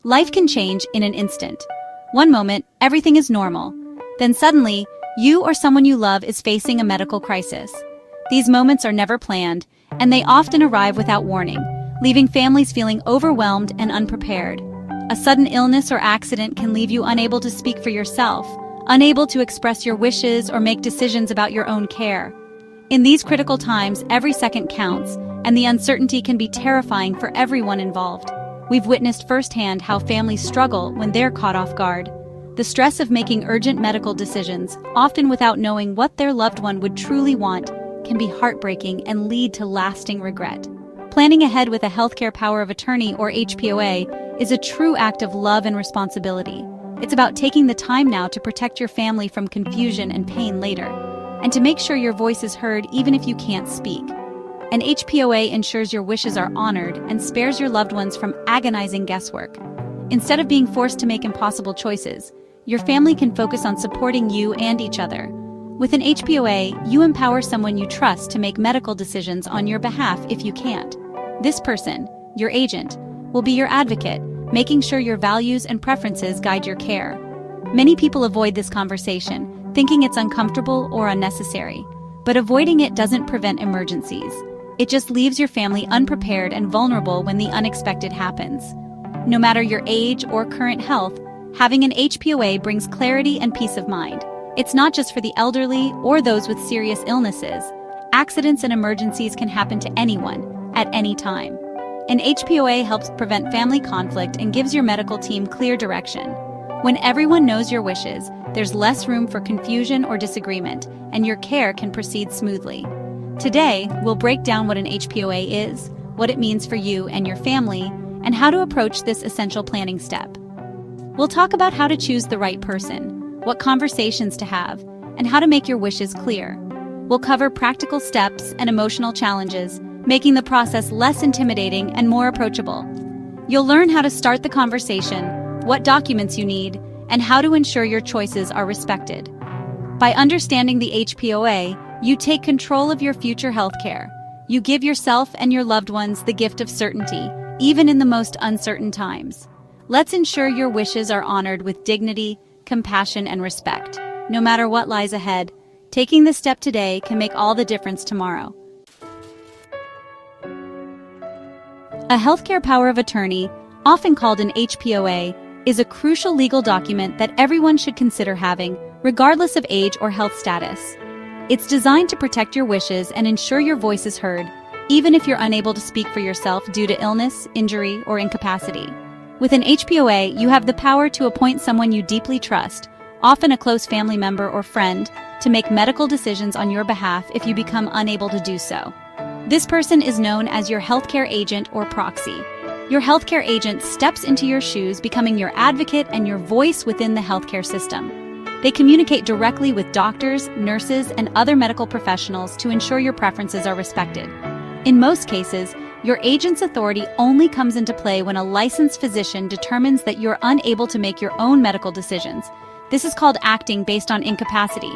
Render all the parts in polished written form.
Life can change in an instant. One moment, everything is normal. Then suddenly, you or someone you love is facing a medical crisis. These moments are never planned, and they often arrive without warning, leaving families feeling overwhelmed and unprepared. A sudden illness or accident can leave you unable to speak for yourself, unable to express your wishes or make decisions about your own care. In these critical times, every second counts, and the uncertainty can be terrifying for everyone involved. We've witnessed firsthand how families struggle when they're caught off guard. The stress of making urgent medical decisions, often without knowing what their loved one would truly want, can be heartbreaking and lead to lasting regret. Planning ahead with a healthcare power of attorney or HPOA is a true act of love and responsibility. It's about taking the time now to protect your family from confusion and pain later, and to make sure your voice is heard even if you can't speak. An HPOA ensures your wishes are honored and spares your loved ones from agonizing guesswork. Instead of being forced to make impossible choices, your family can focus on supporting you and each other. With an HPOA, you empower someone you trust to make medical decisions on your behalf if you can't. This person, your agent, will be your advocate, making sure your values and preferences guide your care. Many people avoid this conversation, thinking it's uncomfortable or unnecessary. But avoiding it doesn't prevent emergencies. It just leaves your family unprepared and vulnerable when the unexpected happens. No matter your age or current health, having an HPOA brings clarity and peace of mind. It's not just for the elderly or those with serious illnesses. Accidents and emergencies can happen to anyone, at any time. An HPOA helps prevent family conflict and gives your medical team clear direction. When everyone knows your wishes, there's less room for confusion or disagreement, and your care can proceed smoothly. Today, we'll break down what an HPOA is, what it means for you and your family, and how to approach this essential planning step. We'll talk about how to choose the right person, what conversations to have, and how to make your wishes clear. We'll cover practical steps and emotional challenges, making the process less intimidating and more approachable. You'll learn how to start the conversation, what documents you need, and how to ensure your choices are respected. By understanding the HPOA, you take control of your future healthcare. You give yourself and your loved ones the gift of certainty, even in the most uncertain times. Let's ensure your wishes are honored with dignity, compassion, and respect. No matter what lies ahead, taking this step today can make all the difference tomorrow. A healthcare power of attorney, often called an HPOA, is a crucial legal document that everyone should consider having, regardless of age or health status. It's designed to protect your wishes and ensure your voice is heard, even if you're unable to speak for yourself due to illness, injury, or incapacity. With an HPOA, you have the power to appoint someone you deeply trust, often a close family member or friend, to make medical decisions on your behalf if you become unable to do so. This person is known as your healthcare agent or proxy. Your healthcare agent steps into your shoes, becoming your advocate and your voice within the healthcare system. They communicate directly with doctors, nurses, and other medical professionals to ensure your preferences are respected. In most cases, your agent's authority only comes into play when a licensed physician determines that you're unable to make your own medical decisions. This is called acting based on incapacity.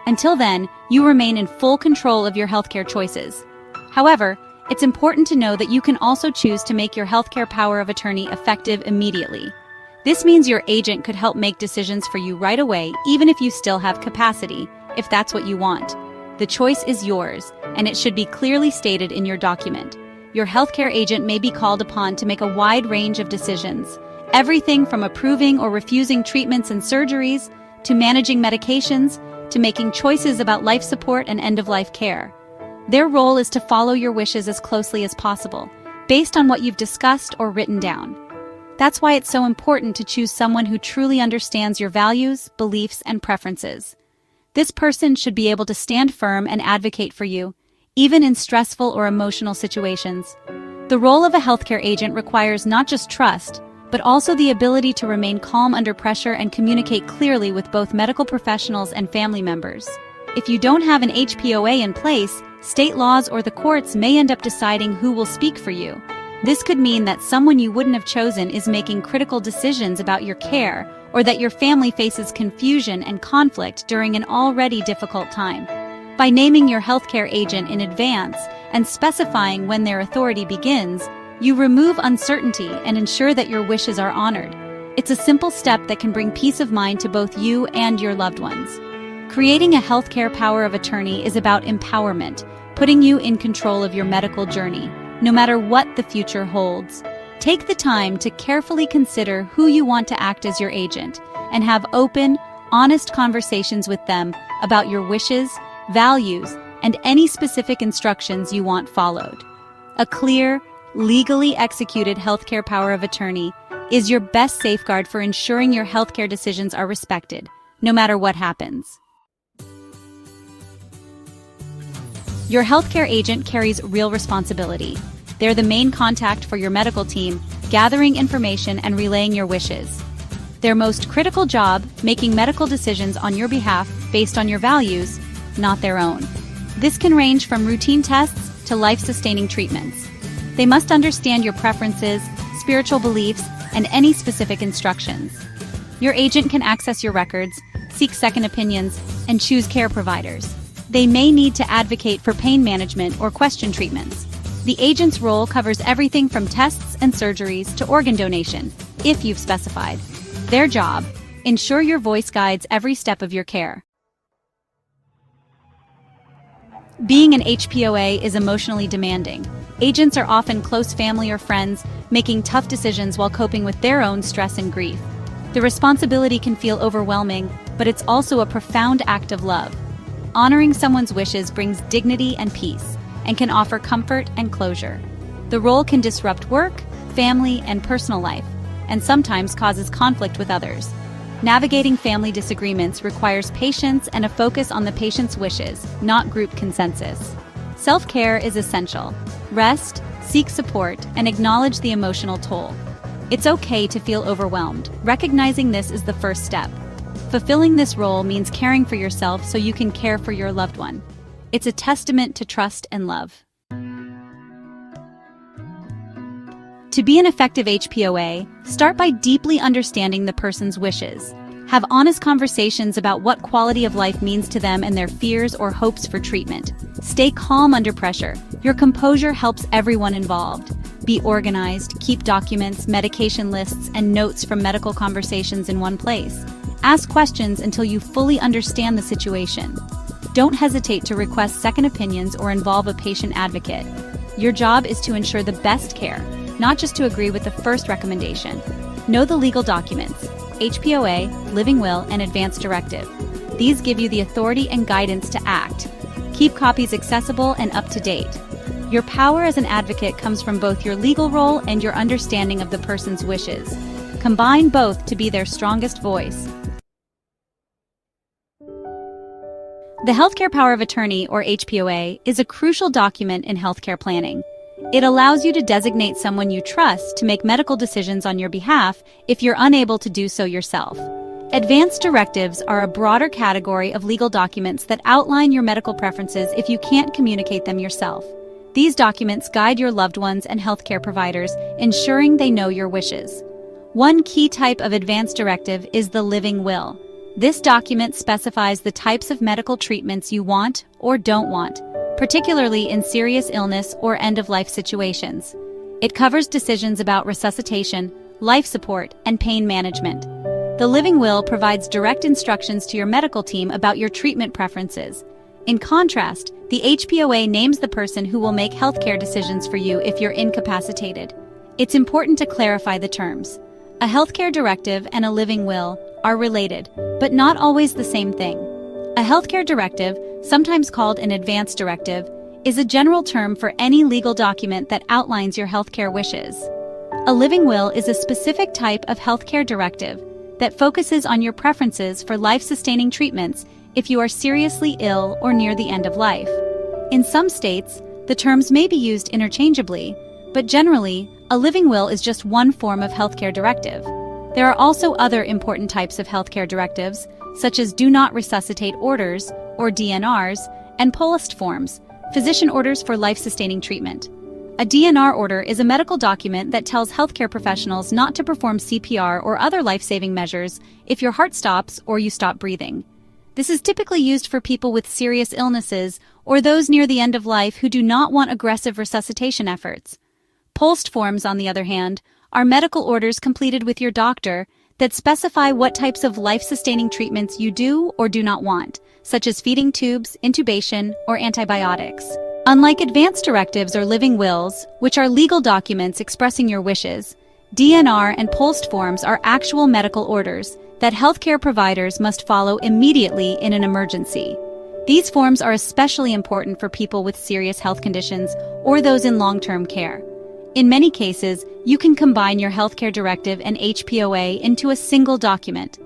Until then, you remain in full control of your healthcare choices. However, it's important to know that you can also choose to make your healthcare power of attorney effective immediately. This means your agent could help make decisions for you right away, even if you still have capacity, if that's what you want. The choice is yours, and it should be clearly stated in your document. Your healthcare agent may be called upon to make a wide range of decisions, everything from approving or refusing treatments and surgeries, to managing medications, to making choices about life support and end-of-life care. Their role is to follow your wishes as closely as possible, based on what you've discussed or written down. That's why it's so important to choose someone who truly understands your values, beliefs, and preferences. This person should be able to stand firm and advocate for you, even in stressful or emotional situations. The role of a healthcare agent requires not just trust, but also the ability to remain calm under pressure and communicate clearly with both medical professionals and family members. If you don't have an HPOA in place, state laws or the courts may end up deciding who will speak for you. This could mean that someone you wouldn't have chosen is making critical decisions about your care, or that your family faces confusion and conflict during an already difficult time. By naming your healthcare agent in advance and specifying when their authority begins, you remove uncertainty and ensure that your wishes are honored. It's a simple step that can bring peace of mind to both you and your loved ones. Creating a healthcare power of attorney is about empowerment, putting you in control of your medical journey, no matter what the future holds. Take the time to carefully consider who you want to act as your agent and have open, honest conversations with them about your wishes, values, and any specific instructions you want followed. A clear, legally executed healthcare power of attorney is your best safeguard for ensuring your healthcare decisions are respected, no matter what happens. Your healthcare agent carries real responsibility. They're the main contact for your medical team, gathering information and relaying your wishes. Their most critical job, making medical decisions on your behalf based on your values, not their own. This can range from routine tests to life-sustaining treatments. They must understand your preferences, spiritual beliefs, and any specific instructions. Your agent can access your records, seek second opinions, and choose care providers. They may need to advocate for pain management or question treatments. The agent's role covers everything from tests and surgeries to organ donation, if you've specified. Their job: ensure your voice guides every step of your care. Being an HPOA is emotionally demanding. Agents are often close family or friends, making tough decisions while coping with their own stress and grief. The responsibility can feel overwhelming, but it's also a profound act of love. Honoring someone's wishes brings dignity and peace, and can offer comfort and closure. The role can disrupt work, family, and personal life, and sometimes causes conflict with others. Navigating family disagreements requires patience and a focus on the patient's wishes, not group consensus. Self-care is essential. Rest, seek support, and acknowledge the emotional toll. It's okay to feel overwhelmed. Recognizing this is the first step. Fulfilling this role means caring for yourself so you can care for your loved one. It's a testament to trust and love. To be an effective HPOA, start by deeply understanding the person's wishes. Have honest conversations about what quality of life means to them and their fears or hopes for treatment. Stay calm under pressure. Your composure helps everyone involved. Be organized, keep documents, medication lists, and notes from medical conversations in one place. Ask questions until you fully understand the situation. Don't hesitate to request second opinions or involve a patient advocate. Your job is to ensure the best care, not just to agree with the first recommendation. Know the legal documents: HPOA, living will, and advance directive. These give you the authority and guidance to act. Keep copies accessible and up to date. Your power as an advocate comes from both your legal role and your understanding of the person's wishes. Combine both to be their strongest voice. The Healthcare Power of Attorney, or HPOA, is a crucial document in healthcare planning. It allows you to designate someone you trust to make medical decisions on your behalf if you're unable to do so yourself. Advance directives are a broader category of legal documents that outline your medical preferences if you can't communicate them yourself. These documents guide your loved ones and healthcare providers, ensuring they know your wishes. One key type of advance directive is the living will. This document specifies the types of medical treatments you want or don't want, particularly in serious illness or end-of-life situations. It covers decisions about resuscitation, life support, and pain management. The living will provides direct instructions to your medical team about your treatment preferences. In contrast, the HPOA names the person who will make healthcare decisions for you if you're incapacitated. It's important to clarify the terms. A healthcare directive and a living will are related, but not always the same thing. A healthcare directive, sometimes called an advance directive, is a general term for any legal document that outlines your healthcare wishes. A living will is a specific type of healthcare directive that focuses on your preferences for life-sustaining treatments if you are seriously ill or near the end of life. In some states, the terms may be used interchangeably, but generally, a living will is just one form of healthcare directive. There are also other important types of healthcare directives, such as do not resuscitate orders, or DNRs, and POLIST forms, physician orders for life-sustaining treatment. A DNR order is a medical document that tells healthcare professionals not to perform CPR or other life-saving measures if your heart stops or you stop breathing. This is typically used for people with serious illnesses or those near the end of life who do not want aggressive resuscitation efforts. POLST forms, on the other hand, are medical orders completed with your doctor that specify what types of life-sustaining treatments you do or do not want, such as feeding tubes, intubation, or antibiotics. Unlike advanced directives or living wills, which are legal documents expressing your wishes, DNR and POLST forms are actual medical orders that healthcare providers must follow immediately in an emergency. These forms are especially important for people with serious health conditions or those in long-term care. In many cases, you can combine your healthcare directive and HPOA into a single document.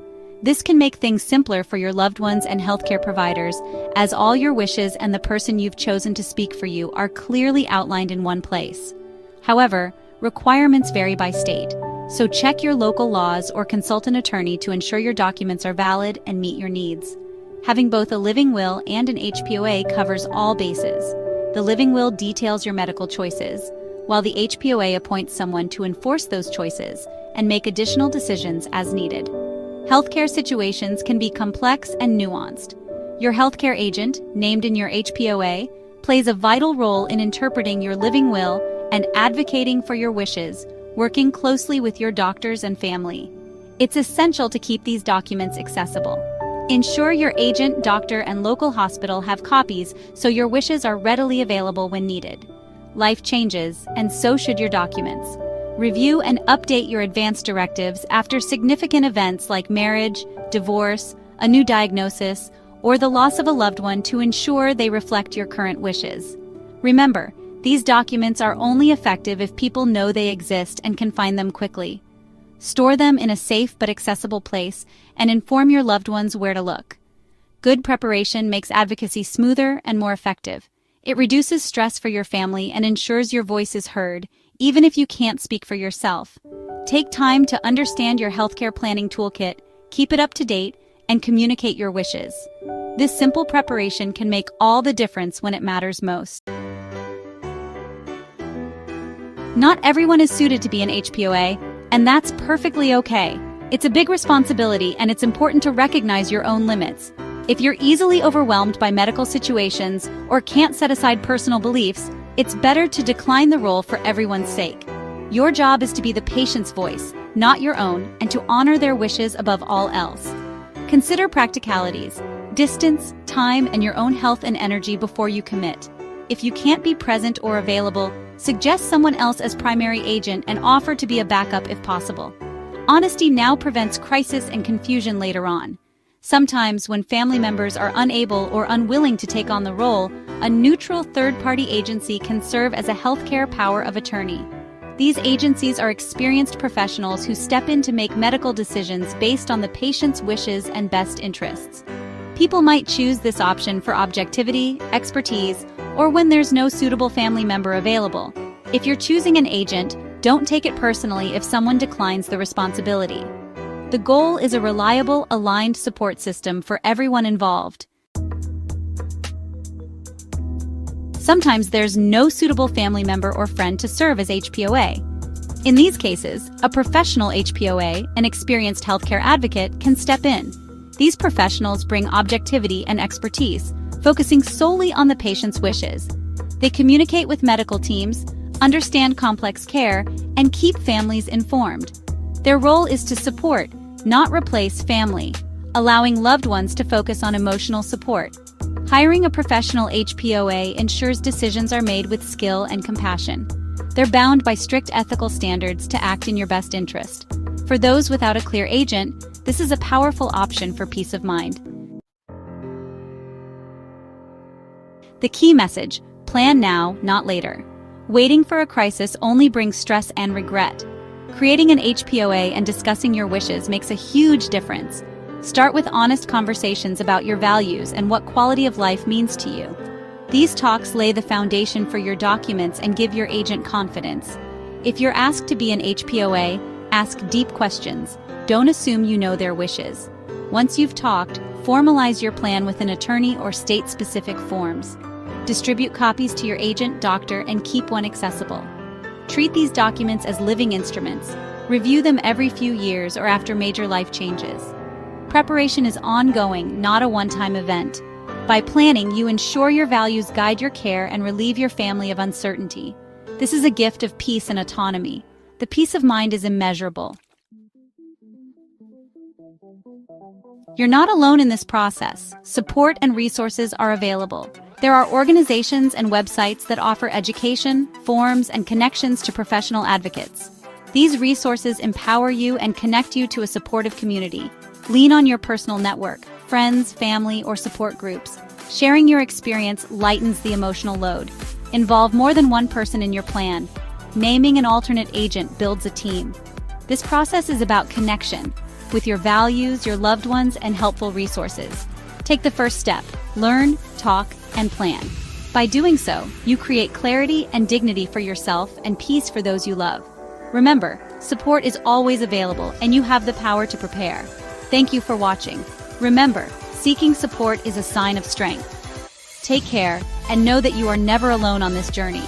This can make things simpler for your loved ones and healthcare providers, as all your wishes and the person you've chosen to speak for you are clearly outlined in one place. However, requirements vary by state, so check your local laws or consult an attorney to ensure your documents are valid and meet your needs. Having both a living will and an HPOA covers all bases. The living will details your medical choices, while the HPOA appoints someone to enforce those choices and make additional decisions as needed. Healthcare situations can be complex and nuanced. Your healthcare agent, named in your HPOA, plays a vital role in interpreting your living will and advocating for your wishes, working closely with your doctors and family. It's essential to keep these documents accessible. Ensure your agent, doctor, and local hospital have copies so your wishes are readily available when needed. Life changes, and so should your documents. Review and update your advance directives after significant events like marriage, divorce, a new diagnosis, or the loss of a loved one to ensure they reflect your current wishes. Remember, these documents are only effective if people know they exist and can find them quickly. Store them in a safe but accessible place and inform your loved ones where to look. Good preparation makes advocacy smoother and more effective. It reduces stress for your family and ensures your voice is heard, even if you can't speak for yourself. Take time to understand your healthcare planning toolkit, keep it up to date, and communicate your wishes. This simple preparation can make all the difference when it matters most. Not everyone is suited to be an HPOA, and that's perfectly okay. It's a big responsibility, and it's important to recognize your own limits. If you're easily overwhelmed by medical situations or can't set aside personal beliefs, it's better to decline the role for everyone's sake. Your job is to be the patient's voice, not your own, and to honor their wishes above all else. Consider practicalities, distance, time, and your own health and energy before you commit. If you can't be present or available, suggest someone else as primary agent and offer to be a backup if possible. Honesty now prevents crisis and confusion later on. Sometimes, when family members are unable or unwilling to take on the role, a neutral third-party agency can serve as a healthcare power of attorney. These agencies are experienced professionals who step in to make medical decisions based on the patient's wishes and best interests. People might choose this option for objectivity, expertise, or when there's no suitable family member available. If you're choosing an agent, don't take it personally if someone declines the responsibility. The goal is a reliable, aligned support system for everyone involved. Sometimes there's no suitable family member or friend to serve as HPOA. In these cases, a professional HPOA, an experienced healthcare advocate, can step in. These professionals bring objectivity and expertise, focusing solely on the patient's wishes. They communicate with medical teams, understand complex care, and keep families informed. Their role is to support, not replace family, allowing loved ones to focus on emotional support. Hiring a professional HPOA ensures decisions are made with skill and compassion. They're bound by strict ethical standards to act in your best interest. For those without a clear agent, this is a powerful option for peace of mind. The key message: plan now, not later. Waiting for a crisis only brings stress and regret. Creating an HPOA and discussing your wishes makes a huge difference. Start with honest conversations about your values and what quality of life means to you. These talks lay the foundation for your documents and give your agent confidence. If you're asked to be an HPOA, ask deep questions. Don't assume you know their wishes. Once you've talked, formalize your plan with an attorney or state-specific forms. Distribute copies to your agent, doctor, and keep one accessible. Treat these documents as living instruments. Review them every few years or after major life changes. Preparation is ongoing, not a one-time event. By planning, you ensure your values guide your care and relieve your family of uncertainty. This is a gift of peace and autonomy. The peace of mind is immeasurable. You're not alone in this process. Support and resources are available. There are organizations and websites that offer education, forums, and connections to professional advocates. These resources empower you and connect you to a supportive community. Lean on your personal network, friends, family, or support groups. Sharing your experience lightens the emotional load. Involve more than one person in your plan. Naming an alternate agent builds a team. This process is about connection with your values, your loved ones, and helpful resources. Take the first step. Learn, talk, and plan. By doing so, you create clarity and dignity for yourself and peace for those you love. Remember, support is always available and you have the power to prepare. Thank you for watching. Remember, seeking support is a sign of strength. Take care and know that you are never alone on this journey.